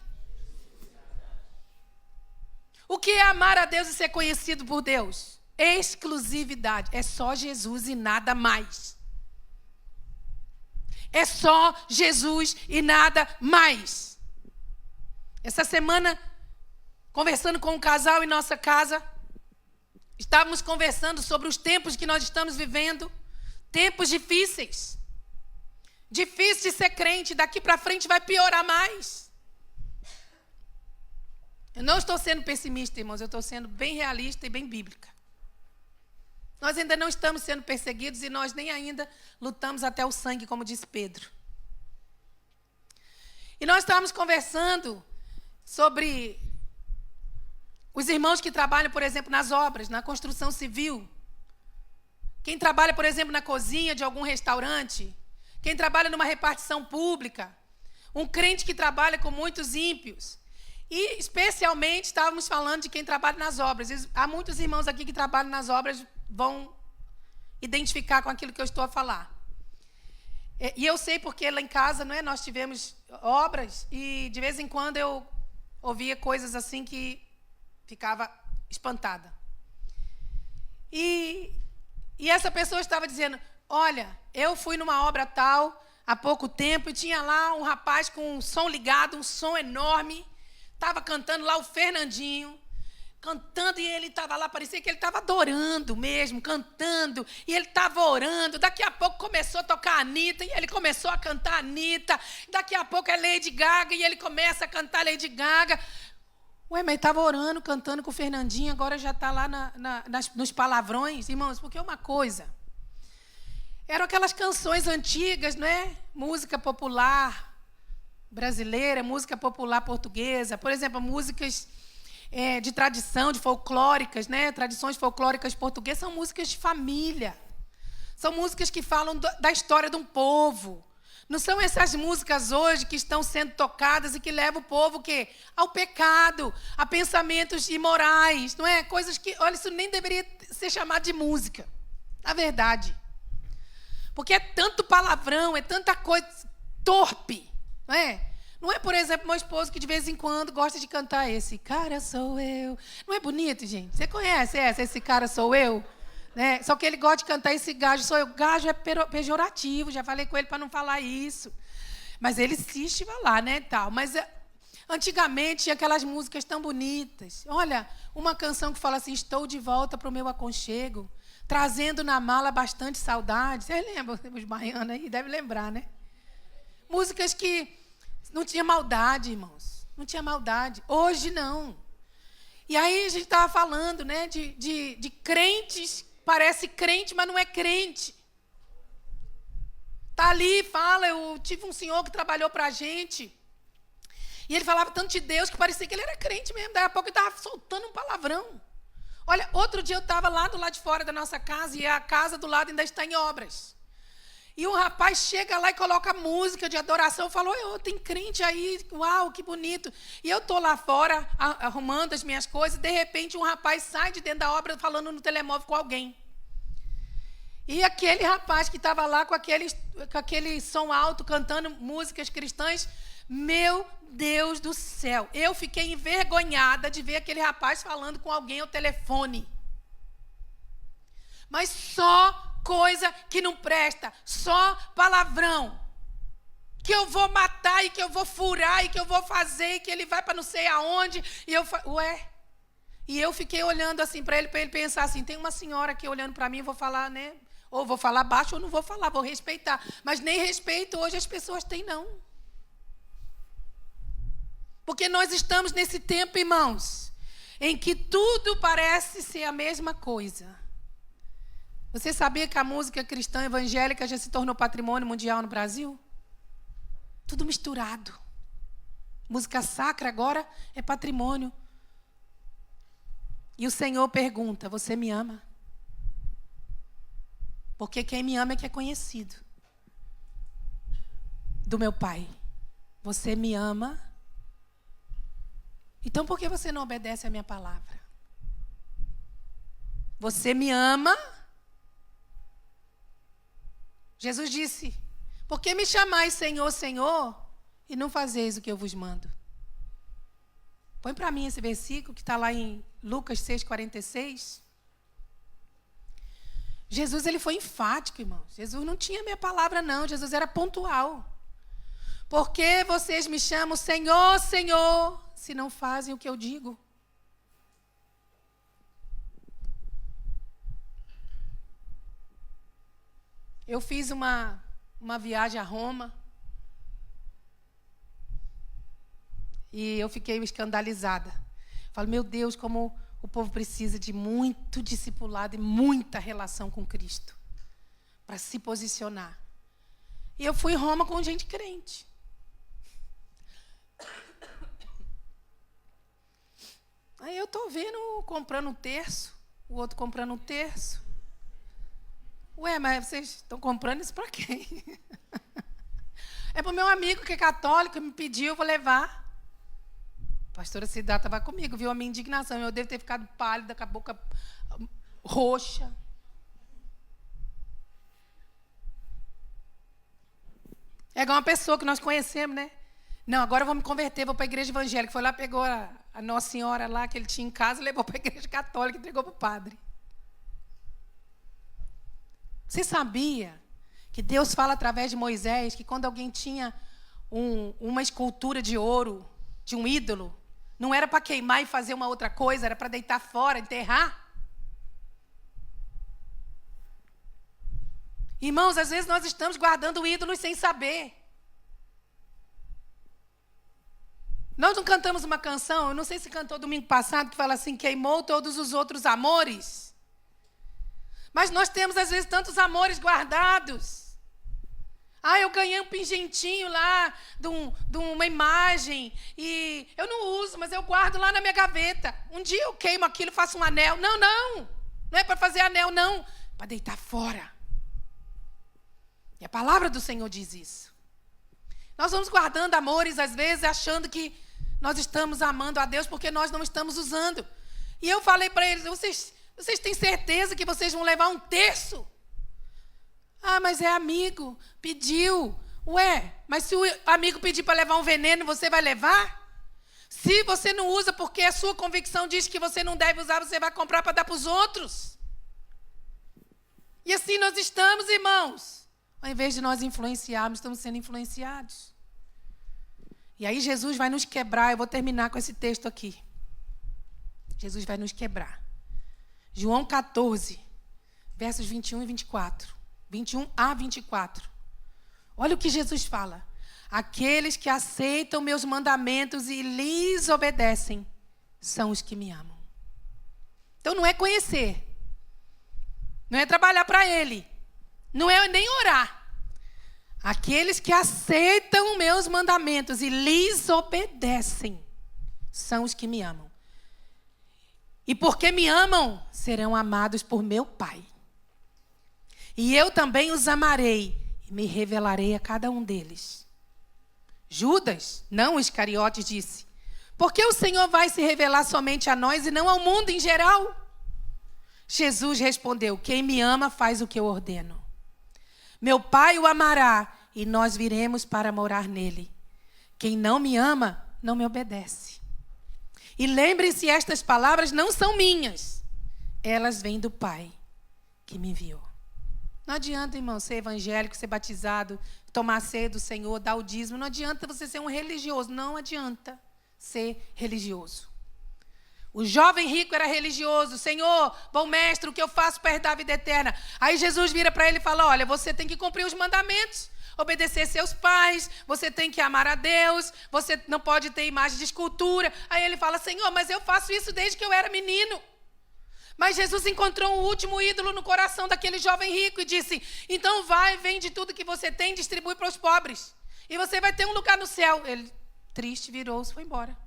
O que é amar a Deus e ser conhecido por Deus? Exclusividade. É só Jesus e nada mais. É só Jesus e nada mais. Essa semana, conversando com um casal em nossa casa, estávamos conversando sobre os tempos que nós estamos vivendo. Tempos difíceis. Difícil de ser crente. Daqui para frente vai piorar mais. Eu não estou sendo pessimista, irmãos. Eu estou sendo bem realista e bem bíblica. Nós ainda não estamos sendo perseguidos e nós nem ainda lutamos até o sangue, como disse Pedro. E nós estávamos conversando sobre os irmãos que trabalham, por exemplo, nas obras, na construção civil. Quem trabalha, por exemplo, na cozinha de algum restaurante. Quem trabalha numa repartição pública. Um crente que trabalha com muitos ímpios. E, especialmente, estávamos falando de quem trabalha nas obras. Há muitos irmãos aqui que trabalham nas obras, vão identificar com aquilo que eu estou a falar. E eu sei porque lá em casa, não é, nós tivemos obras e, de vez em quando, eu ouvia coisas assim que ficava espantada. E essa pessoa estava dizendo, olha, eu fui numa obra tal, há pouco tempo, e tinha lá um rapaz com um som ligado, um som enorme, estava cantando lá o Fernandinho, cantando, e ele estava lá, parecia que ele estava adorando mesmo, cantando, e ele estava orando. Daqui a pouco começou a tocar a Anitta, e ele começou a cantar a Anitta. Daqui a pouco é Lady Gaga, e ele começa a cantar Lady Gaga. Ué, mas ele estava orando, cantando com o Fernandinho, agora já está lá nos palavrões. Irmãos, porque é uma coisa. Eram aquelas canções antigas, não é? Música popular brasileira, música popular portuguesa. Por exemplo, músicas de tradição, de folclóricas, né? Tradições folclóricas portuguesas são músicas de família. São músicas que falam da história de um povo. Não são essas músicas hoje que estão sendo tocadas e que levam o povo o quê? Ao pecado, a pensamentos imorais, não é? Coisas que, olha, isso nem deveria ser chamado de música, na verdade. Porque é tanto palavrão, é tanta coisa torpe, não é? Não é, por exemplo, meu esposo que de vez em quando gosta de cantar esse cara sou eu. Não é bonito, gente? Você conhece esse cara sou eu? Né? Só que ele gosta de cantar esse gajo sou eu. Gajo é pejorativo, já falei com ele para não falar isso. Mas ele insiste em falar, né, tal. Mas antigamente tinha aquelas músicas tão bonitas. Olha, uma canção que fala assim, estou de volta para o meu aconchego, trazendo na mala bastante saudade. Vocês lembram? Os baianos aí, devem lembrar, né? Músicas que não tinha maldade, irmãos. Não tinha maldade. Hoje, não. E aí, a gente estava falando, né, de crentes, parece crente, mas não é crente. Está ali, fala, eu tive um senhor que trabalhou para a gente, e ele falava tanto de Deus que parecia que ele era crente mesmo. Daí a pouco ele estava soltando um palavrão. Olha, outro dia eu estava lá do lado de fora da nossa casa, e a casa do lado ainda está em obras. E um rapaz chega lá e coloca música de adoração. Falou, tem crente aí, uau, que bonito. E eu estou lá fora, arrumando as minhas coisas. De repente, um rapaz sai de dentro da obra falando no telemóvel com alguém. E aquele rapaz que estava lá com aquele som alto, cantando músicas cristãs, meu Deus do céu. Eu fiquei envergonhada de ver aquele rapaz falando com alguém ao telefone. Mas só coisa que não presta, só palavrão, que eu vou matar e que eu vou furar e que eu vou fazer e que ele vai para não sei aonde, e eu fiquei olhando assim para ele pensar assim, tem uma senhora aqui olhando para mim, eu vou falar, né, ou vou falar baixo ou não vou falar, vou respeitar, mas nem respeito hoje as pessoas têm não, porque nós estamos nesse tempo, irmãos, em que tudo parece ser a mesma coisa. Você sabia que a música cristã evangélica já se tornou patrimônio mundial no Brasil? Tudo misturado. Música sacra agora é patrimônio. E o Senhor pergunta, você me ama? Porque quem me ama é que é conhecido do meu Pai. Você me ama? Então por que você não obedece a minha palavra? Você me ama? Jesus disse, por que me chamais Senhor, Senhor, e não fazeis o que eu vos mando? Põe para mim esse versículo que está lá em Lucas 6,46. Jesus, ele foi enfático, irmão. Jesus não tinha meia palavra, não. Jesus era pontual. Por que vocês me chamam Senhor, Senhor, se não fazem o que eu digo? Eu fiz uma viagem a Roma. E eu fiquei escandalizada. Falo, meu Deus, como o povo precisa de muito discipulado e muita relação com Cristo para se posicionar. E eu fui em Roma com gente crente. Aí eu estou vendo, comprando um terço, o outro comprando um terço. Ué, mas vocês estão comprando isso para quem? É para o meu amigo que é católico, me pediu, eu vou levar. A pastora Cidá estava comigo, viu a minha indignação. Eu devo ter ficado pálida, com a boca roxa. É igual uma pessoa que nós conhecemos, né? Não, agora eu vou me converter, vou para a igreja evangélica. Foi lá, pegou a Nossa Senhora lá, que ele tinha em casa, levou para a igreja católica e entregou para o padre. Você sabia que Deus fala através de Moisés que quando alguém tinha uma escultura de ouro, de um ídolo, não era para queimar e fazer uma outra coisa, era para deitar fora, enterrar? Irmãos, às vezes nós estamos guardando ídolos sem saber. Nós não cantamos uma canção, eu não sei se cantou domingo passado, que fala assim, queimou todos os outros amores. Mas nós temos, às vezes, tantos amores guardados. Eu ganhei um pingentinho lá de uma imagem e eu não uso, mas eu guardo lá na minha gaveta. Um dia eu queimo aquilo, faço um anel. Não é para fazer anel, não. Para deitar fora. E a palavra do Senhor diz isso. Nós vamos guardando amores, às vezes, achando que nós estamos amando a Deus porque nós não estamos usando. E eu falei para eles, vocês têm certeza que vocês vão levar um terço? Mas é amigo, pediu. Ué, mas se o amigo pedir para levar um veneno, você vai levar? Se você não usa porque a sua convicção diz que você não deve usar, você vai comprar para dar para os outros. E assim nós estamos, irmãos. Ao invés de nós influenciarmos, estamos sendo influenciados. E aí Jesus vai nos quebrar. Eu vou terminar com esse texto aqui. Jesus vai nos quebrar. João 14, versos 21 e 24. 21 a 24. Olha o que Jesus fala. Aqueles que aceitam meus mandamentos e lhes obedecem são os que me amam. Então não é conhecer. Não é trabalhar para Ele. Não é nem orar. Aqueles que aceitam meus mandamentos e lhes obedecem são os que me amam. E porque me amam, serão amados por meu Pai. E eu também os amarei e me revelarei a cada um deles. Judas, não Iscariotes, disse: por que o Senhor vai se revelar somente a nós e não ao mundo em geral? Jesus respondeu: quem me ama faz o que eu ordeno. Meu Pai o amará e nós viremos para morar nele. Quem não me ama, não me obedece. E lembrem-se, estas palavras não são minhas. Elas vêm do Pai que me enviou. Não adianta, irmão, ser evangélico, ser batizado, tomar a ceia do Senhor, dar o dízimo. Não adianta você ser um religioso. Não adianta ser religioso. O jovem rico era religioso. Senhor, bom mestre, o que eu faço para herdar a vida eterna? Aí Jesus vira para ele e fala: olha, você tem que cumprir os mandamentos, obedecer seus pais, você tem que amar a Deus, você não pode ter imagem de escultura. Aí ele fala: Senhor, mas eu faço isso desde que eu era menino. Mas Jesus encontrou um último ídolo no coração daquele jovem rico e disse: então vai, vende tudo que você tem, distribui para os pobres, e você vai ter um lugar no céu. Ele, triste, virou-se e foi embora.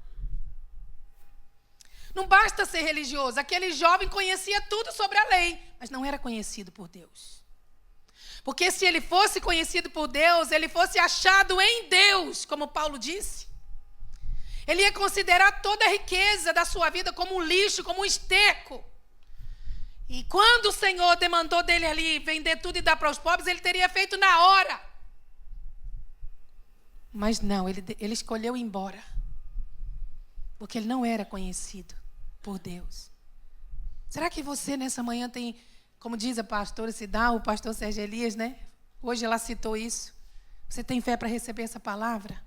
Não basta ser religioso. Aquele jovem conhecia tudo sobre a lei, mas não era conhecido por Deus. Porque se ele fosse conhecido por Deus, ele fosse achado em Deus, como Paulo disse, ele ia considerar toda a riqueza da sua vida como um lixo, como um esterco. E quando o Senhor demandou dele ali vender tudo e dar para os pobres, ele teria feito na hora. Mas não, ele escolheu ir embora. Porque ele não era conhecido por Deus. Será que você nessa manhã tem Como diz a pastora Cidal, o pastor Sérgio Elias, né? Hoje ela citou isso. Você tem fé para receber essa palavra?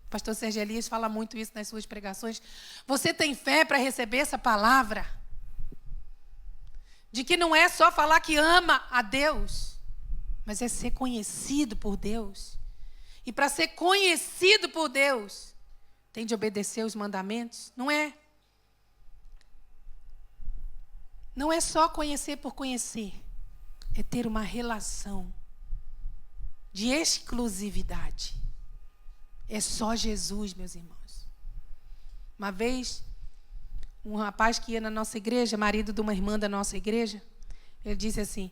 O pastor Sérgio Elias fala muito isso nas suas pregações. Você tem fé para receber essa palavra? De que não é só falar que ama a Deus, mas é ser conhecido por Deus. E para ser conhecido por Deus, tem de obedecer os mandamentos? Não é. Não é só conhecer por conhecer. É ter uma relação de exclusividade. É só Jesus, meus irmãos. Uma vez, um rapaz que ia na nossa igreja, marido de uma irmã da nossa igreja, ele disse assim,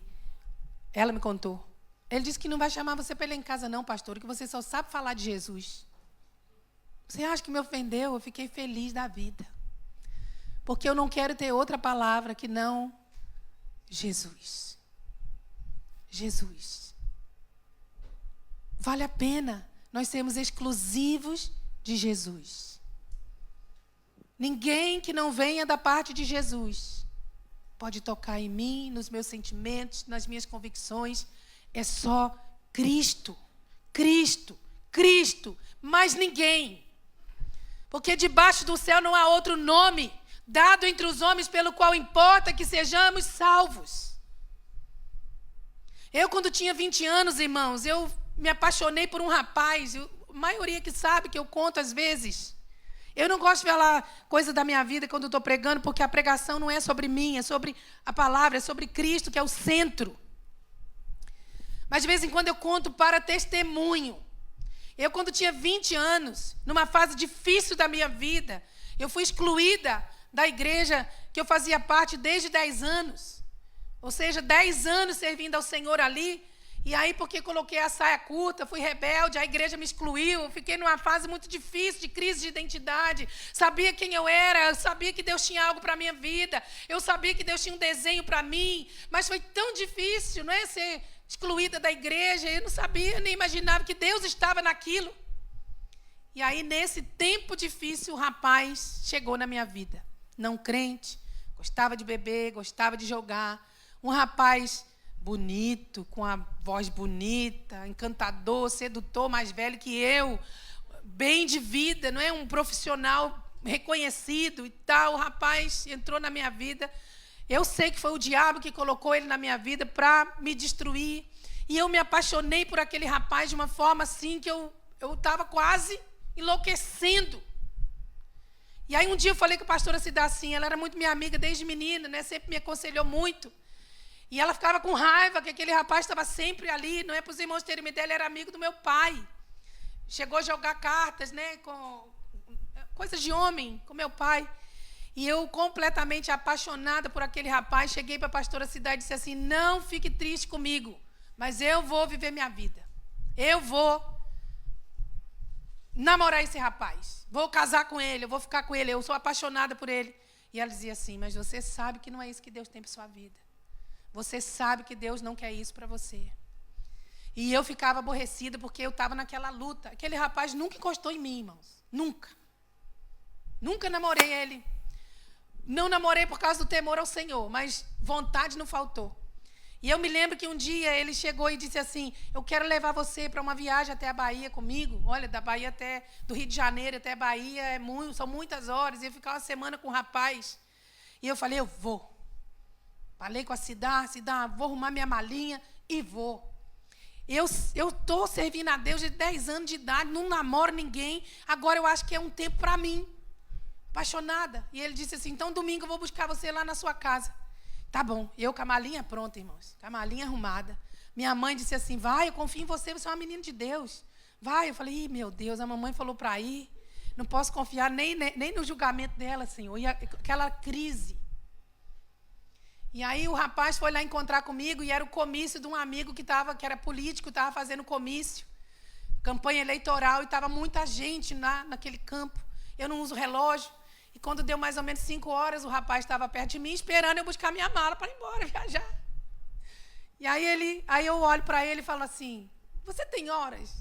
ela me contou, ele disse que não vai chamar você para ir lá em casa não, pastor, que você só sabe falar de Jesus. Você acha que me ofendeu? Eu fiquei feliz da vida. Porque eu não quero ter outra palavra que não Jesus. Jesus. Vale a pena nós sermos exclusivos de Jesus. Ninguém que não venha da parte de Jesus pode tocar em mim, nos meus sentimentos, nas minhas convicções. É só Cristo. Cristo. Cristo. Mais ninguém. Porque debaixo do céu não há outro nome dado entre os homens pelo qual importa que sejamos salvos. Eu, quando tinha 20 anos, irmãos, eu me apaixonei por um rapaz. A maioria que sabe que eu conto às vezes. Eu não gosto de falar coisa da minha vida quando eu estou pregando, porque a pregação não é sobre mim, é sobre a palavra, é sobre Cristo, que é o centro. Mas de vez em quando eu conto para testemunho. Eu, quando tinha 20 anos, numa fase difícil da minha vida, eu fui excluída da igreja que eu fazia parte desde 10 anos. Ou seja, 10 anos servindo ao Senhor ali. E aí, porque coloquei a saia curta, fui rebelde, a igreja me excluiu. Eu fiquei numa fase muito difícil de crise de identidade. Sabia quem eu era, eu sabia que Deus tinha algo para a minha vida. Eu sabia que Deus tinha um desenho para mim. Mas foi tão difícil, não é? Ser excluída da igreja. Eu não sabia, nem imaginava que Deus estava naquilo. E aí, nesse tempo difícil, o rapaz chegou na minha vida. Não crente, gostava de beber, gostava de jogar. Um rapaz bonito, com a voz bonita, encantador, sedutor, mais velho que eu, bem de vida, não é? Um profissional reconhecido e tal. O rapaz entrou na minha vida. Eu sei que foi o diabo que colocou ele na minha vida para me destruir. E eu me apaixonei por aquele rapaz de uma forma assim que eu estava quase enlouquecendo. E aí um dia eu falei com a pastora Cida assim, ela era muito minha amiga desde menina, né? Sempre me aconselhou muito. E ela ficava com raiva que aquele rapaz estava sempre ali, não é para os irmãos terem uma ideia, ele era amigo do meu pai. Chegou a jogar cartas, né? Com coisas de homem, com meu pai. E eu, completamente apaixonada por aquele rapaz, cheguei para a pastora Cida e disse assim, não fique triste comigo, mas eu vou viver minha vida. Eu vou namorar esse rapaz. Vou casar com ele, eu vou ficar com ele, eu sou apaixonada por ele. E ela dizia assim, mas você sabe que não é isso que Deus tem para sua vida. Você sabe que Deus não quer isso para você. E eu ficava aborrecida porque eu estava naquela luta. Aquele rapaz nunca encostou em mim, irmãos. Nunca. Nunca namorei ele. Não namorei por causa do temor ao Senhor, mas vontade não faltou. E eu me lembro que um dia ele chegou e disse assim, eu quero levar você para uma viagem até a Bahia comigo. Olha, da Bahia do Rio de Janeiro até a Bahia são muitas horas. E eu ficar uma semana com o rapaz. E eu falei, eu vou. Falei com a Cida, vou arrumar minha malinha e vou. Eu estou servindo a Deus de 10 anos de idade, não namoro ninguém. Agora eu acho que é um tempo para mim. Apaixonada. E ele disse assim, então domingo eu vou buscar você lá na sua casa. Tá bom. Eu com a malinha pronta, irmãos. Com a malinha arrumada. Minha mãe disse assim, vai, eu confio em você, você é uma menina de Deus. Vai. Eu falei, meu Deus, a mamãe falou para ir. Não posso confiar nem no julgamento dela, Senhor. E aquela crise. E aí o rapaz foi lá encontrar comigo e era o comício de um amigo que era político, estava fazendo comício, campanha eleitoral, e estava muita gente naquele campo. Eu não uso relógio. E quando deu mais ou menos 5 horas, o rapaz estava perto de mim, esperando eu buscar minha mala para ir embora, viajar. E aí eu olho para ele e falo assim, você tem horas?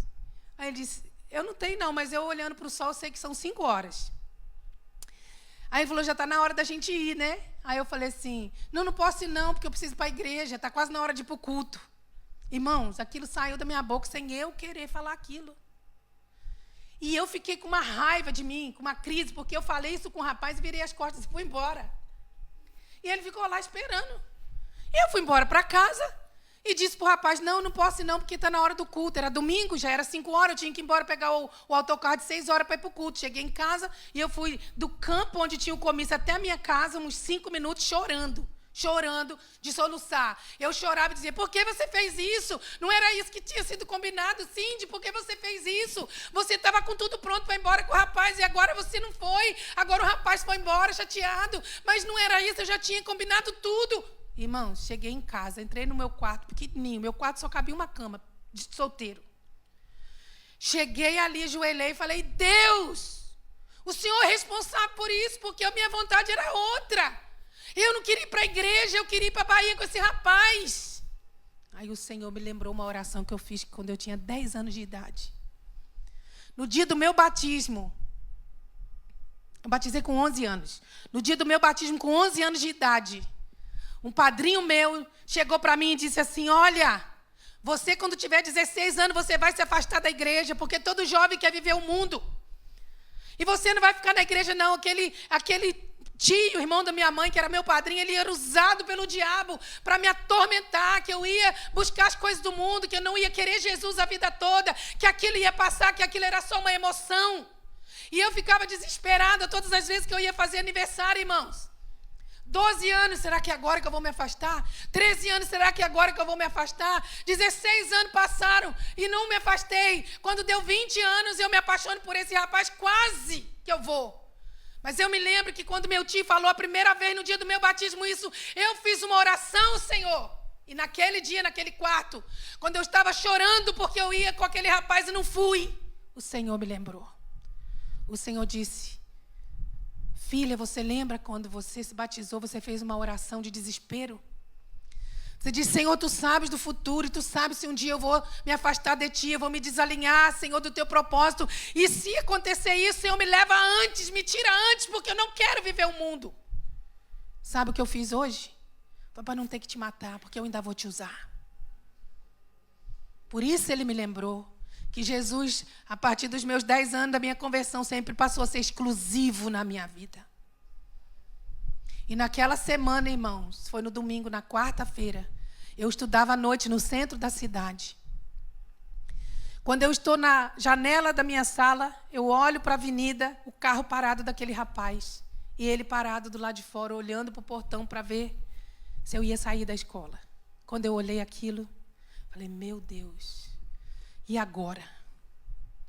Aí ele disse, eu não tenho não, mas eu olhando para o sol sei que são 5 horas. Aí ele falou, já está na hora da gente ir, né? Aí eu falei assim, não posso ir não, porque eu preciso ir para a igreja, está quase na hora de ir para o culto. Irmãos, aquilo saiu da minha boca sem eu querer falar aquilo. E eu fiquei com uma raiva de mim, com uma crise, porque eu falei isso com o rapaz e virei as costas e fui embora. E ele ficou lá esperando. E eu fui embora para casa e disse para o rapaz, não posso ir não, porque está na hora do culto. Era domingo, já era 5 horas, eu tinha que ir embora pegar o autocarro de 6 horas para ir para o culto. Cheguei em casa e eu fui do campo onde tinha o comício até a minha casa, uns 5 minutos chorando, de soluçar. Eu chorava e dizia, por que você fez isso? Não era isso que tinha sido combinado, Cindy, por que você fez isso? Você estava com tudo pronto para ir embora com o rapaz e agora você não foi. Agora o rapaz foi embora chateado, mas não era isso, eu já tinha combinado tudo. Irmãos, cheguei em casa, entrei no meu quarto pequenininho, meu quarto só cabia uma cama de solteiro. Cheguei ali, ajoelhei e falei, Deus, o Senhor é responsável por isso, porque a minha vontade era outra. Eu não queria ir para a igreja, eu queria ir para a Bahia com esse rapaz. Aí o Senhor me lembrou uma oração que eu fiz quando eu tinha 10 anos de idade. No dia do meu batismo, eu batizei com 11 anos. No dia do meu batismo, com 11 anos de idade, um padrinho meu chegou para mim e disse assim, olha, você quando tiver 16 anos, você vai se afastar da igreja, porque todo jovem quer viver o mundo. E você não vai ficar na igreja não, aquele tio, irmão da minha mãe, que era meu padrinho, ele era usado pelo diabo para me atormentar, que eu ia buscar as coisas do mundo, que eu não ia querer Jesus a vida toda, que aquilo ia passar, que aquilo era só uma emoção. E eu ficava desesperada todas as vezes que eu ia fazer aniversário, irmãos. 12 anos, será que é agora que eu vou me afastar? 13 anos, será que é agora que eu vou me afastar? 16 anos passaram e não me afastei. Quando deu 20 anos, eu me apaixono por esse rapaz, quase que eu vou. Mas eu me lembro que quando meu tio falou a primeira vez no dia do meu batismo isso, eu fiz uma oração, Senhor. E naquele dia, naquele quarto, quando eu estava chorando porque eu ia com aquele rapaz e não fui, o Senhor me lembrou. O Senhor disse, filha, você lembra quando você se batizou, você fez uma oração de desespero? Você disse, Senhor, tu sabes do futuro, e tu sabes se um dia eu vou me afastar de ti, eu vou me desalinhar, Senhor, do teu propósito. E se acontecer isso, Senhor, me leva antes, me tira antes, porque eu não quero viver o mundo. Sabe o que eu fiz hoje? Foi para não ter que te matar, porque eu ainda vou te usar. Por isso ele me lembrou que Jesus, a partir dos meus 10 anos da minha conversão, sempre passou a ser exclusivo na minha vida. E naquela semana, irmãos, foi no domingo, na quarta-feira, eu estudava à noite no centro da cidade. Quando eu estou na janela da minha sala, eu olho para a avenida, o carro parado daquele rapaz. E ele parado do lado de fora, olhando para o portão para ver se eu ia sair da escola. Quando eu olhei aquilo, falei, meu Deus, e agora?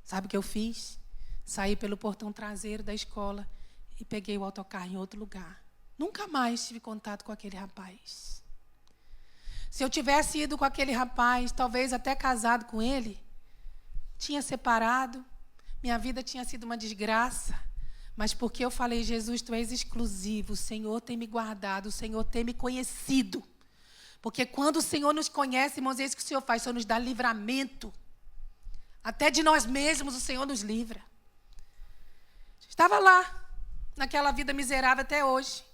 Sabe o que eu fiz? Saí pelo portão traseiro da escola e peguei o autocarro em outro lugar. Nunca mais tive contato com aquele rapaz. Se eu tivesse ido com aquele rapaz, talvez até casado com ele, tinha separado, minha vida tinha sido uma desgraça. Mas porque eu falei, Jesus, tu és exclusivo, o Senhor tem me guardado, o Senhor tem me conhecido. Porque quando o Senhor nos conhece, irmãos, é isso que o Senhor faz, o Senhor nos dá livramento. Até de nós mesmos o Senhor nos livra. Estava lá, naquela vida miserável até hoje.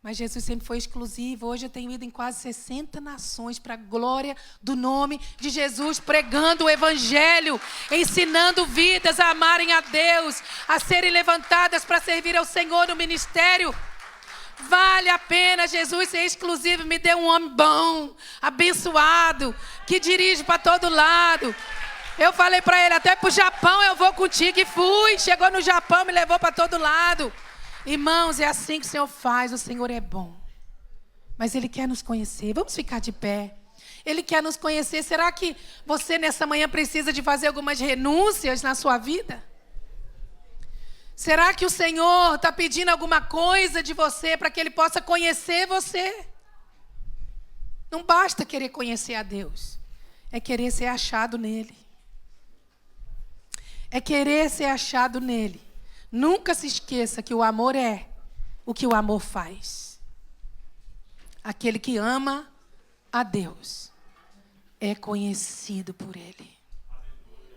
Mas Jesus sempre foi exclusivo. Hoje eu tenho ido em quase 60 nações para a glória do nome de Jesus, pregando o Evangelho, ensinando vidas a amarem a Deus, a serem levantadas para servir ao Senhor no ministério. Vale a pena Jesus ser exclusivo. Me deu um homem bom, abençoado, que dirige para todo lado. Eu falei para ele, até para o Japão eu vou contigo, e fui. Chegou no Japão, me levou para todo lado. Irmãos, é assim que o Senhor faz, o Senhor é bom. Mas Ele quer nos conhecer. Vamos ficar de pé. Ele quer nos conhecer. Será que você nessa manhã precisa de fazer algumas renúncias na sua vida? Será que o Senhor está pedindo alguma coisa de você para que Ele possa conhecer você? Não basta querer conhecer a Deus. É querer ser achado nele. É querer ser achado nele. Nunca se esqueça que o amor é o que o amor faz. Aquele que ama a Deus é conhecido por Ele.